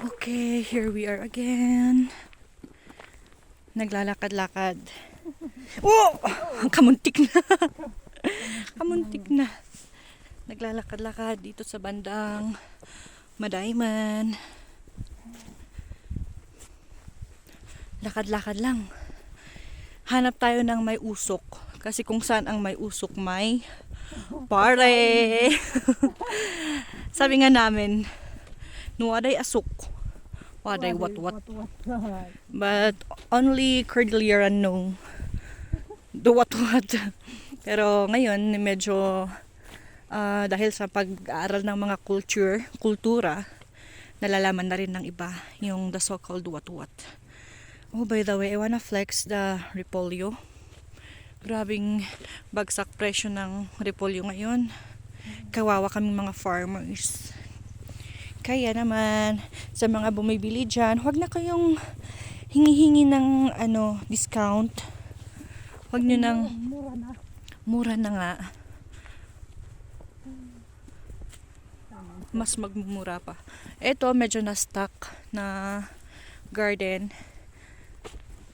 Okay, here we are again. Naglalakad-lakad. Oh! Kamuntik na. Kamuntik na. Naglalakad-lakad dito sa bandang Madayman. Lakad-lakad lang. Hanap tayo ng may usok. Kasi kung saan ang may usok, may pare. Sabi nga namin, nuwaday asok. Waday what. But only Cordillera know the what. Pero ngayon, medyo dahil sa pag-aaral ng mga kultura, nalalaman na rin ng iba yung the so-called what. Oh, by the way, I wanna flex the repolyo. Grabing bagsak presyo ng repolyo ngayon. Kawawa kaming mga farmers. Kaya naman, sa mga bumibili dyan, huwag na kayong hingi-hingi ng discount. Huwag nyo nang... Mura na nga. Mas magmumura pa. Ito, medyo na-stuck na garden.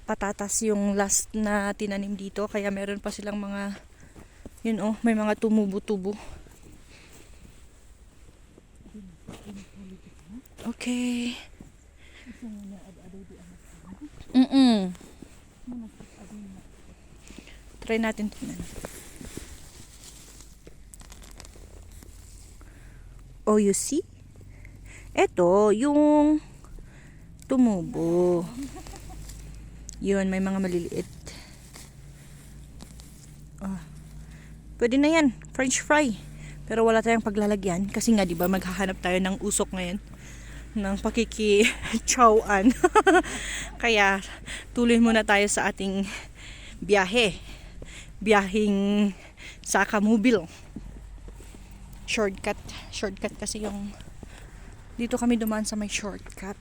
Patatas yung last na tinanim dito. Kaya meron pa silang mga, may mga tumubo-tubo. Okay. Try natin tingnan. Oh, you see? Ito, yung tumubo. Yun, may mga maliliit. Pwede na yan. French fry. Pero wala tayong paglalagyan. Kasi nga, di ba, maghahanap tayo ng usok ngayon. Ng pakiki-chowan. Kaya, tuloy muna tayo sa ating biyahe. Biyahing Sakamubil. Shortcut kasi yung dito kami dumaan sa may shortcut.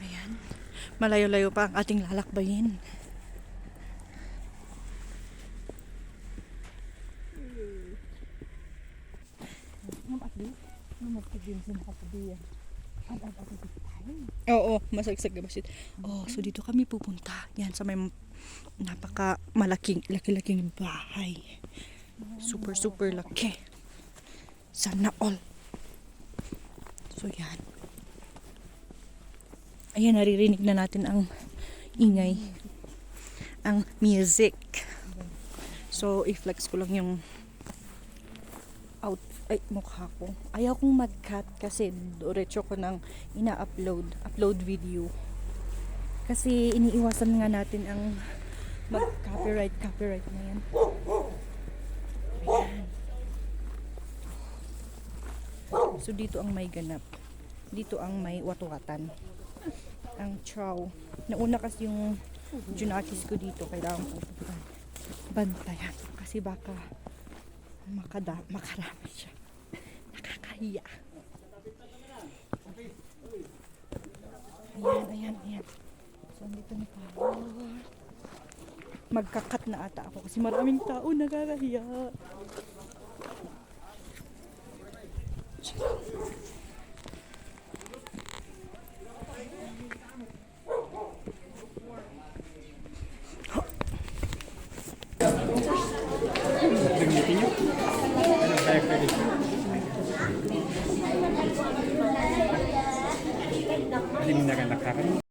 Ayan, malayo-layo pa ang ating lalakbayin. Oo, masagsag na basit. Oh, so dito kami pupunta. Yan sa may napaka laki-laking bahay. Super laki. Sana all. So yan. Ayan, naririnig na natin ang ingay. Ang music. So, i-flex ko lang yung mukha ko. Ayaw kong mag-cut kasi diretso ko nang upload video. Kasi iniiwasan nga natin ang mag-copyright na yan. Ayan. So dito ang may ganap. Dito ang may watwatan. Ang chow. Nauna kasi yung junakis ko dito. Kailangan ko bantayan. Kasi baka makarami siya. Nakakahiya. Ayan. So, dito na tayo. Magkakat na ata ako kasi maraming tao, nakakahiya. Hindi mo na